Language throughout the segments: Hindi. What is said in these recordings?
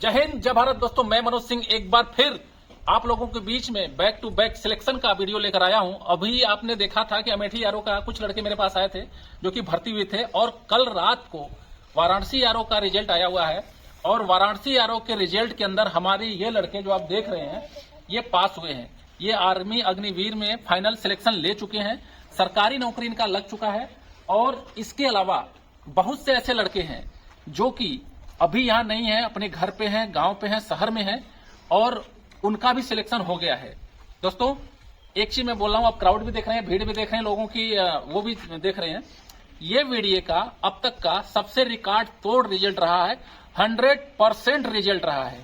जय हिंद, जय भारत। दोस्तों, मैं मनोज सिंह एक बार फिर आप लोगों के बीच में बैक टू बैक सिलेक्शन का वीडियो लेकर आया हूं। अभी आपने देखा था कि अमेठी आरओ का कुछ लड़के मेरे पास आए थे जो कि भर्ती हुए थे, और कल रात को वाराणसी आरओ का रिजल्ट आया हुआ है। और वाराणसी आरओ के रिजल्ट के अंदर हमारे ये लड़के जो आप देख रहे हैं ये पास हुए हैं। ये आर्मी अग्निवीर में फाइनल सिलेक्शन ले चुके हैं, सरकारी नौकरी इनका लग चुका है। और इसके अलावा बहुत से ऐसे लड़के हैं जो कि अभी यहाँ नहीं है, अपने घर पे हैं, गांव पे हैं, शहर में हैं, और उनका भी सिलेक्शन हो गया है। दोस्तों, एक चीज मैं बोल रहा हूं, आप क्राउड भी देख रहे हैं, भीड़ भी देख रहे हैं, लोगों की वो भी देख रहे हैं। ये वीडियो का अब तक का सबसे रिकॉर्ड तोड़ रिजल्ट रहा है, 100% रिजल्ट रहा है।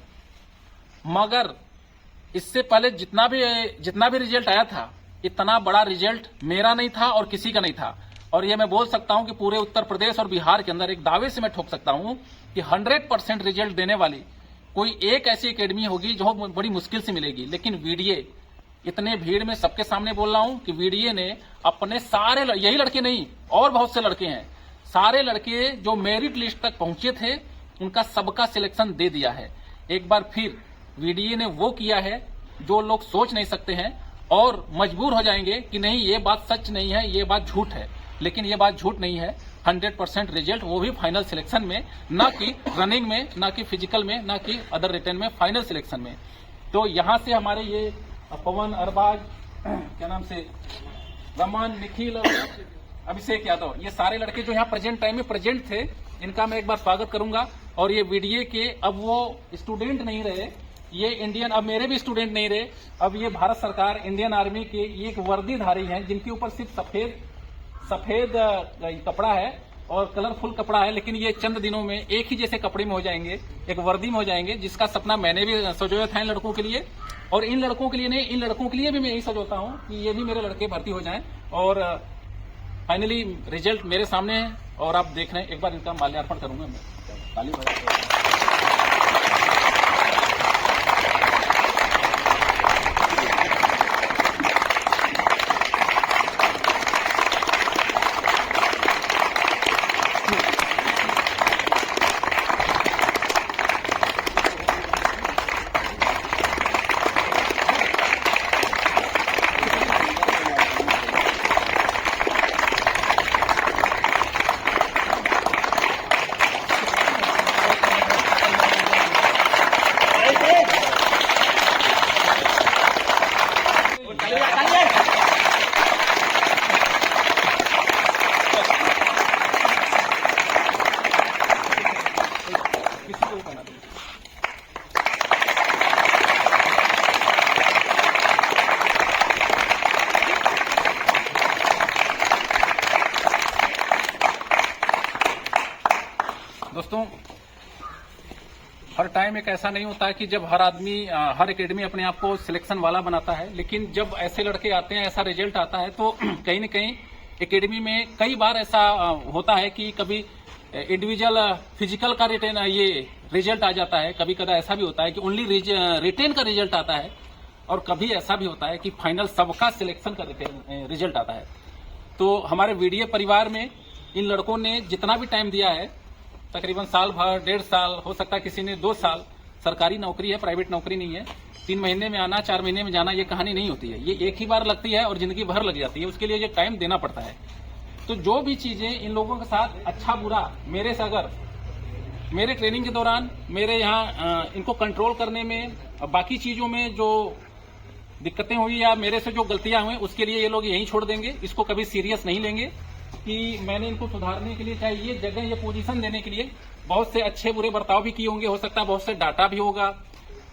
मगर इससे पहले जितना भी रिजल्ट आया था, इतना बड़ा रिजल्ट मेरा नहीं था और किसी का नहीं था। और ये मैं बोल सकता हूं कि पूरे उत्तर प्रदेश और बिहार के अंदर एक दावे से मैं ठोक सकता हूं कि 100% रिजल्ट देने वाली कोई एक ऐसी एकेडमी होगी जो बड़ी मुश्किल से मिलेगी। लेकिन वीडीए, इतने भीड़ में सबके सामने बोल रहा हूं कि वीडीए ने अपने सारे, यही लड़के नहीं और बहुत से लड़के हैं, सारे लड़के जो मेरिट लिस्ट तक पहुंचे थे उनका सबका सिलेक्शन दे दिया है। एक बार फिर वीडीए ने वो किया है जो लोग सोच नहीं सकते हैं और मजबूर हो जाएंगे कि नहीं, ये बात सच नहीं है, ये बात झूठ है। लेकिन ये बात झूठ नहीं है। 100% रिजल्ट, वो भी फाइनल सिलेक्शन में, ना कि रनिंग में, ना कि फिजिकल में, ना कि अदर रिटर्न में, फाइनल सिलेक्शन में। तो यहां से हमारे ये पवन, अरबाज, क्या नाम से, रमन, निखिल और अभिषेक यादव, ये सारे लड़के जो यहाँ प्रेजेंट टाइम में प्रेजेंट थे, इनका मैं एक बार स्वागत करूंगा। और ये वीडीए के अब वो स्टूडेंट नहीं रहे, ये इंडियन, अब मेरे भी स्टूडेंट नहीं रहे, अब ये भारत सरकार, इंडियन आर्मी के ये एक वर्दीधारी हैं जिनके ऊपर सिर्फ सफेद कपड़ा है और कलरफुल कपड़ा है। लेकिन ये चंद दिनों में एक ही जैसे कपड़े में हो जाएंगे, एक वर्दी में हो जाएंगे, जिसका सपना मैंने भी सजोया था इन लड़कों के लिए। और इन लड़कों के लिए नहीं, इन लड़कों के लिए भी मैं यही सजोता हूं कि ये भी मेरे लड़के भर्ती हो जाएं। और फाइनली रिजल्ट मेरे सामने है और आप देख रहे हैं। एक बार इनका माल्यार्पण करूंगा मैं, ताली बजा। दोस्तों, हर टाइम एक ऐसा नहीं होता है कि जब हर आदमी, हर एकेडमी अपने आप को सिलेक्शन वाला बनाता है। लेकिन जब ऐसे लड़के आते हैं, ऐसा रिजल्ट आता है, तो कहीं न कहीं एकेडमी में कई बार ऐसा होता है कि कभी इंडिविजुअल फिजिकल का ये रिजल्ट आ जाता है, कभी कदा ऐसा भी होता है कि ओनली रिटेन का रिजल्ट आता है, और कभी ऐसा भी होता है कि फाइनल सबका सिलेक्शन का रिजल्ट आता है। तो हमारे वीडीए परिवार में इन लड़कों ने जितना भी टाइम दिया है, तकरीबन साल भर, 1.5 साल, हो सकता है किसी ने 2 साल, सरकारी नौकरी है, प्राइवेट नौकरी नहीं है। 3 महीने में आना, 4 महीने में जाना, ये कहानी नहीं होती है। ये एक ही बार लगती है और जिंदगी भर लग जाती है, उसके लिए ये टाइम देना पड़ता है। तो जो भी चीजें इन लोगों के साथ अच्छा बुरा, मेरे से अगर मेरे ट्रेनिंग के दौरान, मेरे यहाँ इनको कंट्रोल करने में, बाकी चीजों में जो दिक्कतें हुई या मेरे से जो गलतियां हुई, उसके लिए ये लोग यहीं छोड़ देंगे, इसको कभी सीरियस नहीं लेंगे कि मैंने इनको सुधारने के लिए, चाहे ये जगह, ये पोजीशन देने के लिए बहुत से अच्छे बुरे बर्ताव भी किए होंगे, हो सकता है बहुत से डांटा भी होगा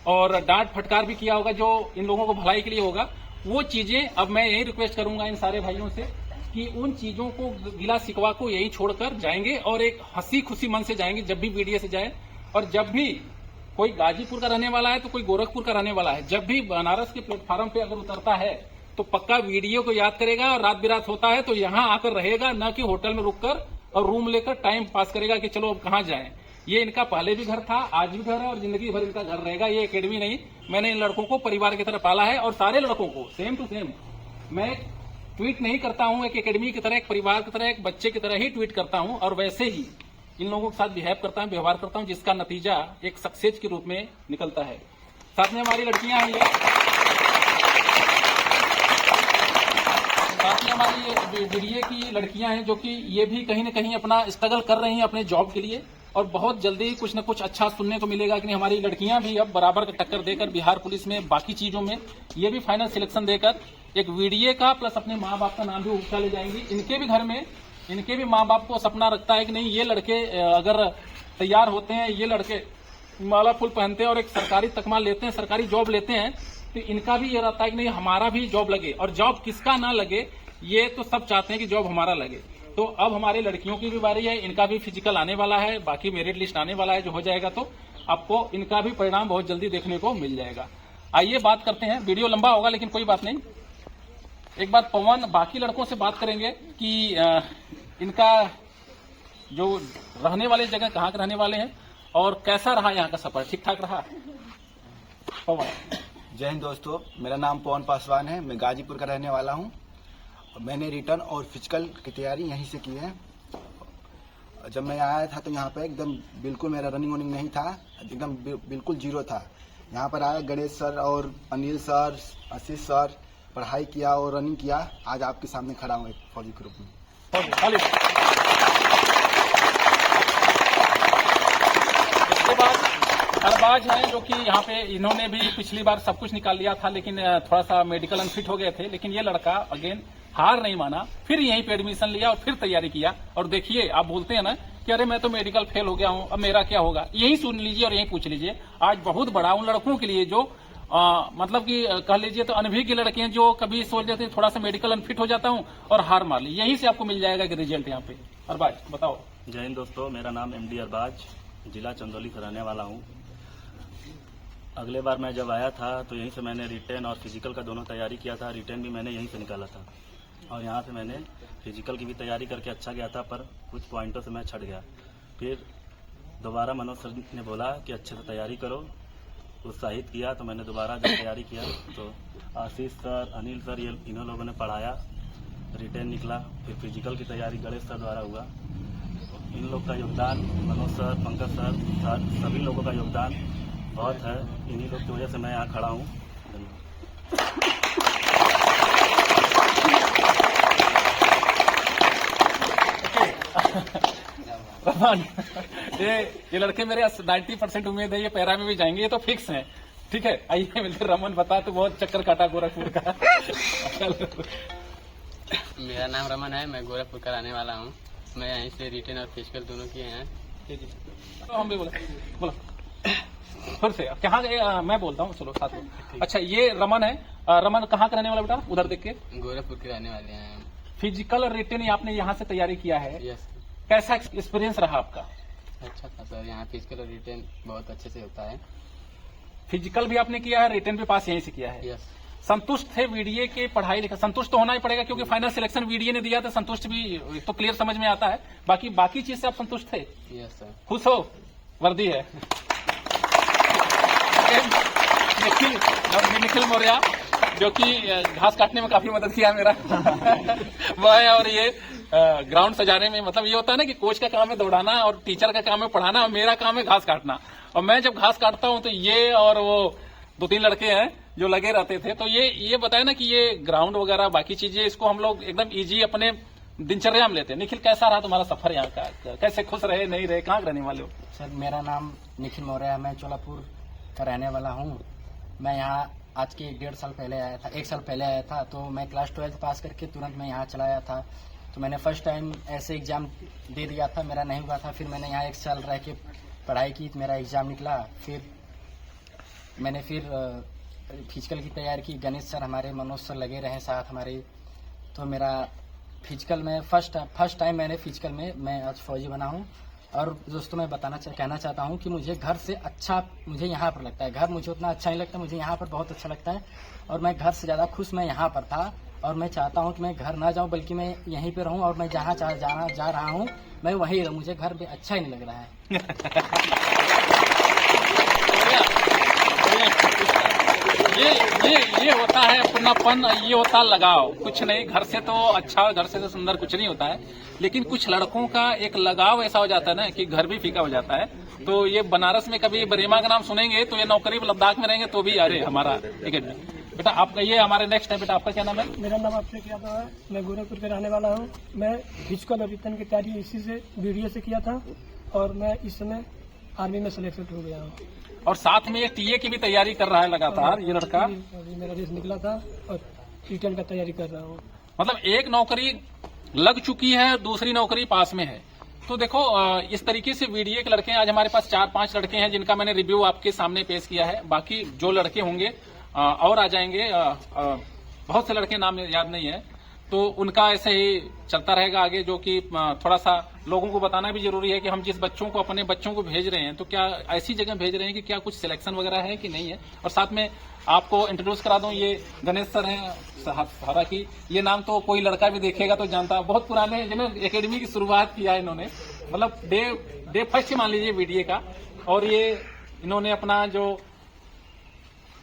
और डांट फटकार भी किया होगा जो इन लोगों को भलाई के लिए होगा। वो चीजें अब मैं यही रिक्वेस्ट करूंगा इन सारे भाइयों से कि उन चीजों को, गिला शिकवा को यही छोड़कर जाएंगे और एक हंसी खुशी मन से जाएंगे जब भी वीडीए से जाए। और जब भी कोई गाजीपुर का रहने वाला है तो कोई गोरखपुर का रहने वाला है, जब भी बनारस के प्लेटफॉर्म पे अगर उतरता है तो पक्का वीडियो को याद करेगा, और रात बिरात होता है तो यहाँ आकर रहेगा, न कि होटल में रुककर और रूम लेकर टाइम पास करेगा कि चलो अब कहाँ जाएं। ये इनका पहले भी घर था, आज भी घर है और जिंदगी भर इनका घर रहेगा। ये एकेडमी नहीं, मैंने इन लड़कों को परिवार की तरह पाला है और सारे लड़कों को सेम टू सेम मैं ट्वीट नहीं करता हूं, एक एकेडमी की तरह, एक परिवार की तरह, एक बच्चे की तरह ही ट्वीट करता हूं। और वैसे ही इन लोगों के साथ बिहेव करता हूँ, व्यवहार करता हूँ, जिसका नतीजा एक सक्सेस के रूप में निकलता है। साथ में हमारी लड़कियां हैं, साथ में हमारी बीडीए की लड़कियां हैं, जो कि ये भी कहीं न कहीं अपना स्ट्रगल कर रही हैं अपने जॉब के लिए, और बहुत जल्दी कुछ न कुछ अच्छा सुनने को मिलेगा कि हमारी लड़कियां भी अब बराबर का टक्कर देकर बिहार पुलिस में बाकी चीजों में ये भी फाइनल सिलेक्शन देकर एक बीडीए का प्लस अपने माँ बाप का नाम भी ऊंचा ले जाएंगी। इनके भी घर में इनके भी माँ बाप को सपना रखता है कि नहीं, ये लड़के अगर तैयार होते हैं, ये लड़के माला फूल पहनते हैं और एक सरकारी तकमा लेते हैं, सरकारी जॉब लेते हैं, तो इनका भी ये रहता है कि नहीं हमारा भी जॉब लगे। और जॉब किसका ना लगे, ये तो सब चाहते हैं कि जॉब हमारा लगे। तो अब हमारी लड़कियों की भी बारी है, इनका भी फिजिकल आने वाला है, बाकी मेरिट लिस्ट आने वाला है, जो हो जाएगा तो आपको इनका भी परिणाम बहुत जल्दी देखने को मिल जाएगा। आइए बात करते हैं, वीडियो लंबा होगा लेकिन कोई बात नहीं। एक बार पवन बाकी लड़कों से बात करेंगे कि इनका जो रहने वाले जगह कहाँ के रहने वाले हैं और कैसा रहा यहाँ का सफर, ठीक ठाक रहा। पवन। जय हिंद दोस्तों, मेरा नाम पवन पासवान है, मैं गाजीपुर का रहने वाला हूँ। मैंने रिटर्न और फिजिकल की तैयारी यहीं से की है। जब मैं आया था तो यहाँ पे एकदम बिल्कुल मेरा रनिंग वनिंग नहीं था, एकदम बिल्कुल जीरो था। यहाँ पर आया गणेश सर और अनिल सर, आशीष सर, पढ़ाई किया और रनिंग किया। आज आपके सामने खड़ा हूँ एक फौजी के रूप में। इसके बाद अरबाज हैं, जो कि यहाँ पे इन्होंने भी पिछली बार सब कुछ निकाल लिया था, लेकिन थोड़ा सा मेडिकल अनफिट हो गए थे। लेकिन ये लड़का अगेन हार नहीं माना, फिर यहीं पे एडमिशन लिया और फिर तैयारी किया। और देखिए, आप बोलते हैं ना कि अरे मैं तो मेडिकल फेल हो गया हूँ, अब मेरा क्या होगा, यही सुन लीजिए और यही पूछ लीजिए। आज बहुत बड़ा उन लड़कों के लिए जो मतलब कि कह लीजिए तो अनभिज्ञ लड़के हैं, जो कभी सोच लेते हैं थोड़ा सा मेडिकल अनफिट हो जाता हूँ और हार मार ली, यहीं से आपको मिल जाएगा कि रिजल्ट यहाँ पे। अरबाज बताओ। जय हिंद दोस्तों, मेरा नाम MD अरबाज, जिला चंदौली से रहने वाला हूँ। अगले बार मैं जब आया था तो यहीं से मैंने रिटेन और फिजिकल का दोनों तैयारी किया था। रिटेन भी मैंने यहीं से निकाला था और यहाँ से मैंने फिजिकल की भी तैयारी करके अच्छा गया था, पर कुछ पॉइंटों से मैं छट गया। फिर दोबारा मनोज सर ने बोला कि अच्छे से तैयारी करो, उत्साहित किया, तो मैंने दोबारा जब तैयारी किया तो आशीष सर, अनिल सर, ये इन्हों लोगों ने पढ़ाया, रिटेन निकला। फिर फिजिकल की तैयारी गणेश सर द्वारा हुआ। तो इन लोग का योगदान, मनोज सर, पंकज सर, सभी लोगों का योगदान बहुत है। इन्हीं लोग की वजह से मैं यहाँ खड़ा हूँ। ये लड़के मेरे 90% उम्मीद है ये पैरा में भी जाएंगे, ये तो फिक्स है। ठीक है, आइए मिलते। रमन बता, तो बहुत चक्कर काटा गोरखपुर का। मेरा नाम रमन है, मैं गोरखपुर का रहने वाला हूँ। मैं यहीं से रिटेन और फिजिकल दोनों किए हैं। तो हम भी बोलो फिर से कहाँ गए, मैं बोलता हूँ, चलो साथ में। अच्छा, ये रमन है। रमन कहाँ का रहने वाला बेटा, उधर देख के? गोरखपुर के रहने वाले हैं। फिजिकल और रिटेन आपने यहाँ से तैयारी किया है, यस। कैसा एक्सपीरियंस रहा आपका? अच्छा था सर, यहाँ फिजिकल और रिटेन बहुत अच्छे से होता है। फिजिकल भी आपने किया है, रिटेन भी पास यहीं से किया है। यस। संतुष्ट थे बीडीए के पढ़ाई लिखा? संतुष्ट तो होना ही पड़ेगा क्योंकि फाइनल सिलेक्शन बीडीए ने दिया, तो संतुष्ट भी तो क्लियर समझ में आता है। बाकी चीज से आप संतुष्ट थे? Yes sir. खुश हो? वर्दी है। निखिल मौर्य, जो कि घास काटने में काफी मदद किया मेरा वह है, और ये ग्राउंड सजाने में, मतलब ये होता है ना कि कोच का काम है दौड़ाना और टीचर का काम है पढ़ाना, और मेरा काम है घास काटना। और मैं जब घास काटता हूँ तो ये और वो 2-3 लड़के हैं जो लगे रहते थे। तो ये बताया ना कि ये ग्राउंड वगैरह बाकी चीजें, इसको हम लोग एकदम इजी अपने दिनचर्या में लेते हैं। निखिल, कैसा रहा तुम्हारा सफर यहाँ का? कैसे खुश रहे, नहीं रहे, कहाँ रहने वाले हो? सर, मेरा नाम निखिल मौर्य है, मैं चोलापुर का रहने वाला हूँ। मैं यहाँ आज के 1 साल पहले आया था, 1 साल पहले आया था। तो मैं क्लास 12 पास करके तुरंत मैं यहाँ चला आया था। तो मैंने फर्स्ट टाइम ऐसे एग्ज़ाम दे दिया था, मेरा नहीं हुआ था। फिर मैंने यहाँ 1 साल रह के पढ़ाई की, मेरा एग्ज़ाम निकला। फिर मैंने फिजिकल की तैयारी की। गणेश सर हमारे, मनोज सर लगे रहे साथ हमारे। तो मेरा फिजिकल में फर्स्ट टाइम मैंने फिजिकल में मैं आज फौजी बना हूँ। और दोस्तों, मैं कहना चाहता हूँ कि मुझे घर से अच्छा मुझे यहाँ पर लगता है। घर मुझे उतना अच्छा नहीं लगता, मुझे यहाँ पर बहुत अच्छा लगता है। और मैं घर से ज़्यादा खुश मैं यहाँ पर था। और मैं चाहता हूँ कि मैं घर ना जाऊँ, बल्कि मैं यहीं पे रहूँ। और मैं जहाँ जा रहा हूँ मैं वहीं रहूँ, मुझे घर पे अच्छा ही नहीं लग रहा है। ये होता है अपनापन, ये होता लगाव। कुछ नहीं, घर से तो अच्छा, घर से तो सुंदर कुछ नहीं होता है, लेकिन कुछ लड़कों का एक लगाव ऐसा हो जाता है ना कि घर भी फीका हो जाता है। तो ये बनारस में कभी बरेमा का नाम सुनेंगे तो ये नौकरी लद्दाख में रहेंगे तो भी अरे हमारा एकेडमी। बेटा आपका ये हमारे नेक्स्ट है, बेटा आपका क्या नाम है? मेरा नाम अभिषेक यादव है, मैं गोरखपुर के रहने वाला हूँ। मैं फिजिकल और रिटर्न की तैयारी इसी से बीडीए से किया था और मैं इस समय आर्मी में सिलेक्टेड हो गया हूँ। और साथ में ये टीए की भी तैयारी कर रहा है लगातार ये लड़का। अभी मेरा रेस निकला था और रिटर्न का तैयारी कर रहा हूँ। मतलब एक नौकरी लग चुकी है, दूसरी नौकरी पास में है। तो देखो इस तरीके से बीडीए के लड़के हैं। आज हमारे पास 4-5 लड़के हैं जिनका मैंने रिव्यू आपके सामने पेश किया है। बाकी जो लड़के होंगे और आ जाएंगे, बहुत से लड़के नाम याद नहीं है, तो उनका ऐसे ही चलता रहेगा आगे। जो कि थोड़ा सा लोगों को बताना भी जरूरी है कि हम जिस बच्चों को, अपने बच्चों को भेज रहे हैं तो क्या ऐसी जगह भेज रहे हैं कि क्या कुछ सिलेक्शन वगैरह है कि नहीं है। और साथ में आपको इंट्रोड्यूस करा दूं, ये गणेश सर हैं सहारा की। ये नाम तो कोई लड़का भी देखेगा तो जानता, बहुत पुराने हैं, जिन्होंने एकेडमी की शुरुआत किया है इन्होंने, मतलब डे फर्स्ट ही मान लीजिए बीडीए का। और ये इन्होंने अपना जो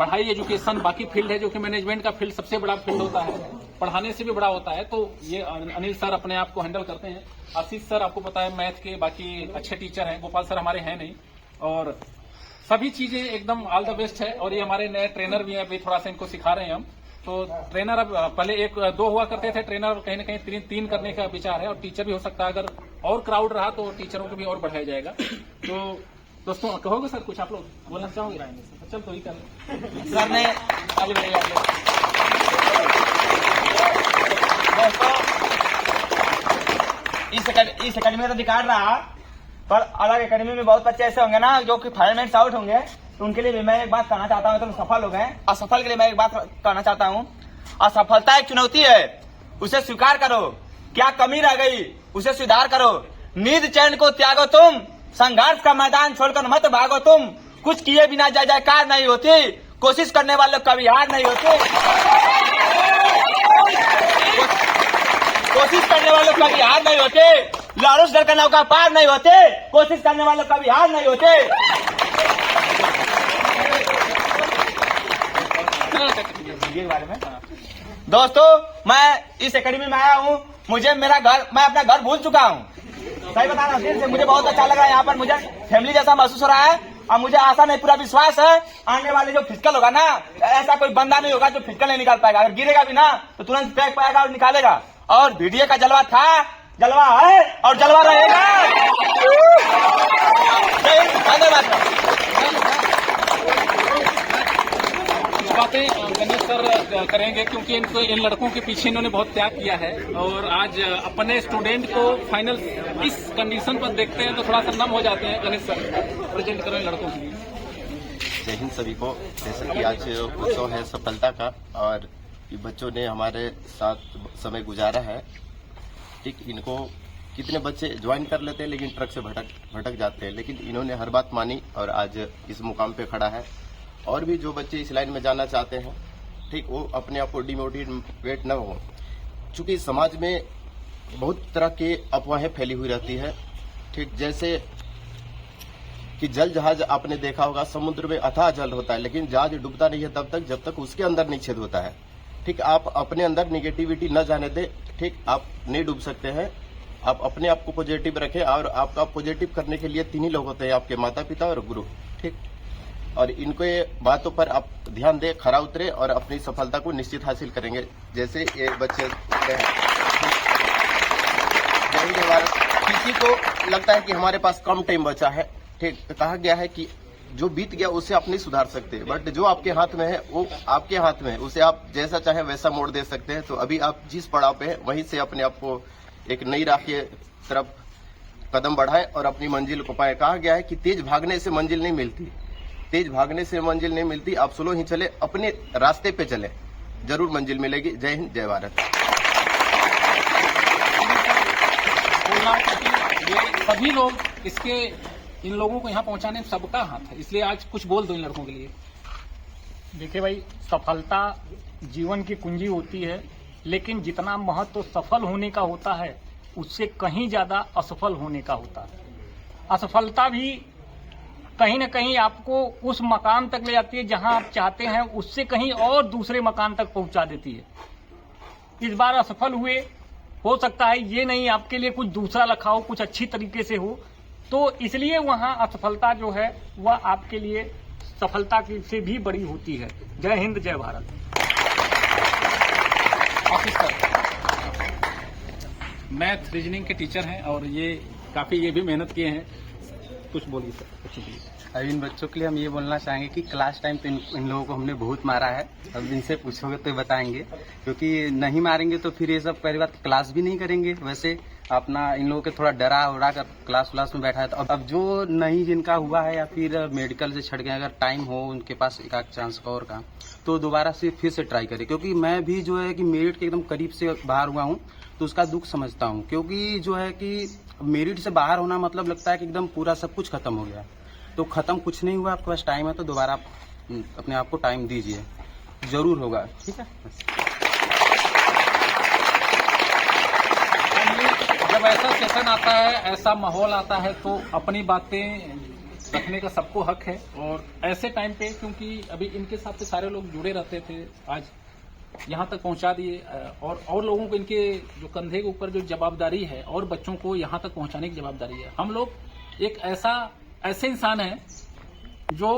पढ़ाई, एजुकेशन, बाकी फील्ड है जो कि मैनेजमेंट का फील्ड सबसे बड़ा फील्ड होता है, पढ़ाने से भी बड़ा होता है। तो ये अनिल सर अपने आप को हैंडल करते हैं। आशीष सर आपको पता है मैथ के बाकी अच्छे टीचर हैं। गोपाल सर हमारे हैं नहीं, और सभी चीजें एकदम ऑल द बेस्ट है। और ये हमारे नए ट्रेनर भी हैं, अभी थोड़ा सा इनको सिखा रहे हैं हम। तो ट्रेनर अब पहले 1-2 हुआ करते थे ट्रेनर, कहीं ना कहीं 3 करने का विचार है। और टीचर भी हो सकता है, अगर और क्राउड रहा तो टीचरों को भी और बढ़ाया जाएगा। तो दोस्तों कहोगे सर कुछ आप लोग बोलना चाहोगे? चल तो ही कर सर ने आगे बढ़ेगा। इस एकेडमी में तो दिखा रहा, पर अलग एकेडमी में बहुत बच्चे ऐसे होंगे ना जो कि फायरमैन आउट होंगे, तो उनके लिए भी मैं एक बात कहना चाहता हूँ। तो सफल हो गए, असफल के लिए मैं एक बात कहना चाहता हूँ। असफलता एक चुनौती है, उसे स्वीकार करो। क्या कमी रह गई उसे सुधार करो। नींद चैन को त्यागो तुम, संघर्ष का मैदान छोड़कर मत भागो तुम। कुछ किए बिना जय जयकार नहीं होती, कोशिश करने वालों कभी हार नहीं होती। कोशिश करने वालों कभी हार नहीं होते, लारूस डर का नौका पार नहीं होते। कोशिश करने वालों कभी हार नहीं होते। बारे में दोस्तों, मैं इस एकेडमी में आया हूँ, मैं अपना घर भूल चुका हूँ। सही बता रहा हूँ, दिल से मुझे बहुत अच्छा लगा। यहाँ पर मुझे फैमिली जैसा महसूस हो रहा है। और मुझे आशा नहीं, पूरा विश्वास है, आने वाले जो फिजिकल होगा ना, ऐसा कोई बंदा नहीं होगा जो फिजिकल नहीं निकाल पाएगा। अगर गिरेगा भी ना तो तुरंत फेंक पाएगा और निकालेगा। और वीडियो का जलवा था, जलवा है और जलवा रहेगा। धन्यवाद। बातें गणेश सर करेंगे, क्योंकि इन लड़कों के पीछे इन्होंने बहुत त्याग किया है। और आज अपने स्टूडेंट को फाइनल इस कंडीशन पर देखते हैं तो थोड़ा सा नम हो जाते हैं। गणेश सर प्रेजेंट करो इन लड़कों के लिए। जय हिंद सभी को। जैसे कि आज उत्सव है सफलता का, और ये बच्चों ने हमारे साथ समय गुजारा है। ठीक, इनको कितने बच्चे ज्वाइन कर लेते हैं लेकिन ट्रक से भटक जाते हैं, लेकिन इन्होंने हर बात मानी और आज इस मुकाम पे खड़ा है। और भी जो बच्चे इस लाइन में जाना चाहते हैं, ठीक, वो अपने आप को डिमोटिवेट न हो, चूंकि समाज में बहुत तरह की अफवाहें फैली हुई रहती है। ठीक, जैसे कि जल जहाज आपने देखा होगा, समुद्र में अथाह जल होता है लेकिन जहाज डूबता नहीं है तब तक जब तक उसके अंदर नहीं छेद होता है। ठीक, आप अपने अंदर निगेटिविटी न जाने दें। ठीक, आप नहीं डूब सकते हैं। आप अपने आप को पॉजिटिव रखें, और आपका पॉजिटिव करने के लिए 3 ही लोग होते हैं, आपके माता पिता और गुरु। ठीक, और इनको ये बातों पर आप ध्यान दें, खरा उतरे और अपनी सफलता को निश्चित हासिल करेंगे। जैसे ये बच्चे किसी को लगता है कि हमारे पास कम टाइम बचा है, ठीक, कहा गया है कि जो बीत गया उसे आप नहीं सुधार सकते, बट जो आपके हाथ में है वो आपके हाथ में है, उसे आप जैसा चाहे वैसा मोड़ दे सकते हैं। तो अभी आप जिस पड़ाव पे हैं वहीं से अपने आप को एक नई राह की तरफ कदम बढ़ाएं और अपनी मंजिल को पाए। कहा गया है कि तेज भागने से मंजिल नहीं मिलती, तेज भागने से मंजिल नहीं मिलती, आप स्लो ही चले, अपने रास्ते पे चले, जरूर मंजिल मिलेगी। जय हिंद, जय भारत। ये सभी लोग इन लोगों को यहाँ पहुँचाने में सबका हाथ है, इसलिए आज कुछ बोल दो इन लड़कों के लिए। देखिए भाई, सफलता जीवन की कुंजी होती है, लेकिन जितना महत्व सफल होने का होता है उससे कहीं ज्यादा असफल होने का होता है। असफलता भी कहीं न कहीं आपको उस मकाम तक ले जाती है जहां आप चाहते हैं, उससे कहीं और दूसरे मकाम तक पहुंचा देती है। इस बार असफल हुए, हो सकता है ये नहीं आपके लिए कुछ दूसरा रखा हो, कुछ अच्छी तरीके से हो, तो इसलिए वहां असफलता जो है वह आपके लिए सफलता से भी बड़ी होती है। जय हिंद, जय भारत। ऑफिसर मैथ रीजनिंग के टीचर हैं और ये भी मेहनत किए हैं। कुछ बोलिए सर, बच्चों के लिए। अब इन बच्चों के लिए हम ये बोलना चाहेंगे कि क्लास टाइम तो इन लोगों को हमने बहुत मारा है। अब इनसे पूछोगे तो बताएंगे, क्योंकि नहीं मारेंगे तो फिर ये सब पहली बात क्लास भी नहीं करेंगे। वैसे अपना इन लोगों के थोड़ा डरा उड़ा कर क्लास व्लास में बैठा है। तो अब जो नहीं जिनका हुआ है या फिर मेडिकल से छट गए, अगर टाइम हो उनके पास एक आध चांस और का, तो दोबारा से फिर से ट्राई करें। क्योंकि मैं भी जो है कि मेरिट के एकदम करीब से बाहर हुआ हूँ, तो उसका दुख समझता हूँ। क्योंकि जो है कि मेरिट से बाहर होना मतलब लगता है कि एकदम पूरा सब कुछ खत्म हो गया। तो खत्म कुछ नहीं हुआ, आपके पास टाइम है तो दोबारा आप अपने आप को टाइम दीजिए, जरूर होगा। ठीक है। जब ऐसा सेशन आता है, ऐसा माहौल आता है, तो अपनी बातें रखने का सबको हक है। और ऐसे टाइम पे, क्योंकि अभी इनके साथ से सारे लोग जुड़े रहते थे, आज यहाँ तक पहुँचा दिए, और लोगों को इनके जो कंधे के ऊपर जो जवाबदारी है और बच्चों को यहाँ तक पहुँचाने की जवाबदारी है। हम लोग एक ऐसे इंसान हैं जो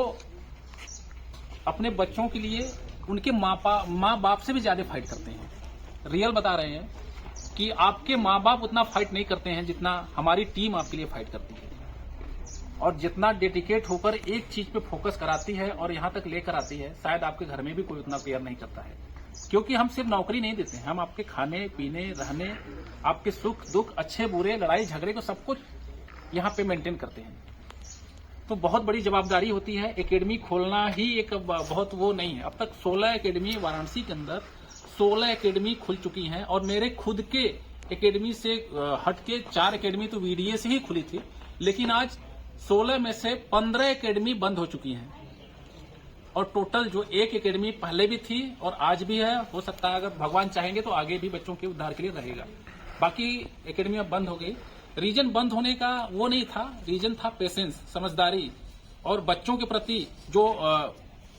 अपने बच्चों के लिए उनके माँ बाप से भी ज्यादा फाइट करते हैं। रियल बता रहे हैं कि आपके माँ बाप उतना फाइट नहीं करते हैं जितना हमारी टीम आपके लिए फाइट करती है, और जितना डेडिकेट होकर एक चीज पे फोकस कराती है और यहाँ तक लेकर आती है, शायद आपके घर में भी कोई उतना केयर नहीं करता है। क्योंकि हम सिर्फ नौकरी नहीं देते हैं, हम आपके खाने पीने, रहने, आपके सुख दुख, अच्छे बुरे, लड़ाई झगड़े को सब कुछ यहाँ पे मेंटेन करते हैं। तो बहुत बड़ी जवाबदारी होती है। एकेडमी खोलना ही एक बहुत वो नहीं है। अब तक 16 एकेडमी वाराणसी के अंदर 16 एकेडमी खुल चुकी हैं, और मेरे खुद के एकेडमी से हटके 4 एकेडमी तो वीडीए से ही खुली थी, लेकिन आज 16 में से 15 एकेडमी बंद हो चुकी हैं। और टोटल जो एक एकेडमी पहले भी थी और आज भी है, हो सकता है अगर भगवान चाहेंगे तो आगे भी बच्चों के उद्धार के लिए रहेगा। बाकी एकेडमी अब बंद हो गई। रीजन बंद होने का वो नहीं था, रीजन था पेशेंस, समझदारी और बच्चों के प्रति जो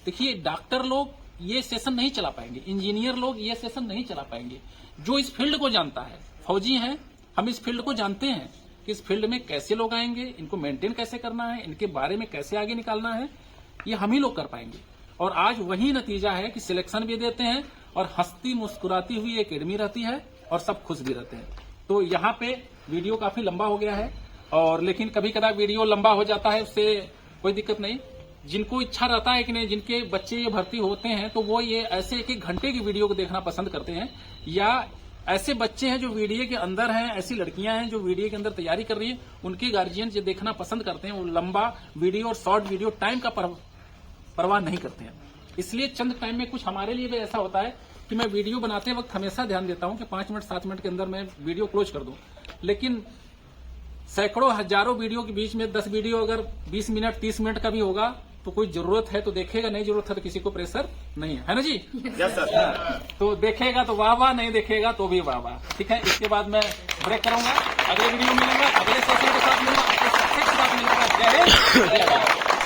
देखिए, डॉक्टर लोग ये सेशन नहीं चला पाएंगे, इंजीनियर लोग ये सेशन नहीं चला पाएंगे। जो इस फील्ड को जानता है, फौजी हैं, हम इस फील्ड को जानते हैं कि इस फील्ड में कैसे लोग आएंगे, इनको मेंटेन कैसे करना है, इनके बारे में कैसे आगे निकालना है, ये हम ही लोग कर पाएंगे। और आज वही नतीजा है कि सिलेक्शन भी देते हैं और हंसती मुस्कुराती हुई एकेडमी रहती है और सब खुश भी रहते हैं। तो यहाँ पे वीडियो काफी लंबा हो गया है, और लेकिन कभी कदा वीडियो लंबा हो जाता है, उससे कोई दिक्कत नहीं। जिनको इच्छा रहता है कि नहीं, जिनके बच्चे ये भर्ती होते हैं, तो वो ये ऐसे 1-1 घंटे की वीडियो को देखना पसंद करते हैं, या ऐसे बच्चे हैं जो वीडियो के अंदर हैं, ऐसी लड़कियां हैं जो वीडियो के अंदर तैयारी कर रही है, उनके गार्जियन जो देखना पसंद करते हैं, वो लंबा वीडियो और शॉर्ट वीडियो टाइम का परवाह नहीं करते हैं। इसलिए चंद टाइम में कुछ हमारे लिए भी ऐसा होता है कि मैं वीडियो बनाते वक्त हमेशा ध्यान देता हूं कि 5 मिनट 7 मिनट के अंदर मैं वीडियो क्लोज कर दूं, लेकिन सैकड़ों हजारों वीडियो के बीच में 10 वीडियो अगर 20 मिनट 30 मिनट का भी होगा तो कोई जरूरत है तो देखेगा, नहीं जरूरत है तो किसी को प्रेशर नहीं है ना जी? Yes sir. तो देखेगा तो वाह वाह, नहीं देखेगा तो भी वाह वाह। ठीक है, इसके बाद मैं ब्रेक करूंगा, अगले वीडियो मिलेंगे, अगले सेशन के साथ मिलूंगा, अगले सब्जेक्ट के साथ मिलूंगा। जय हिंद, जय भारत।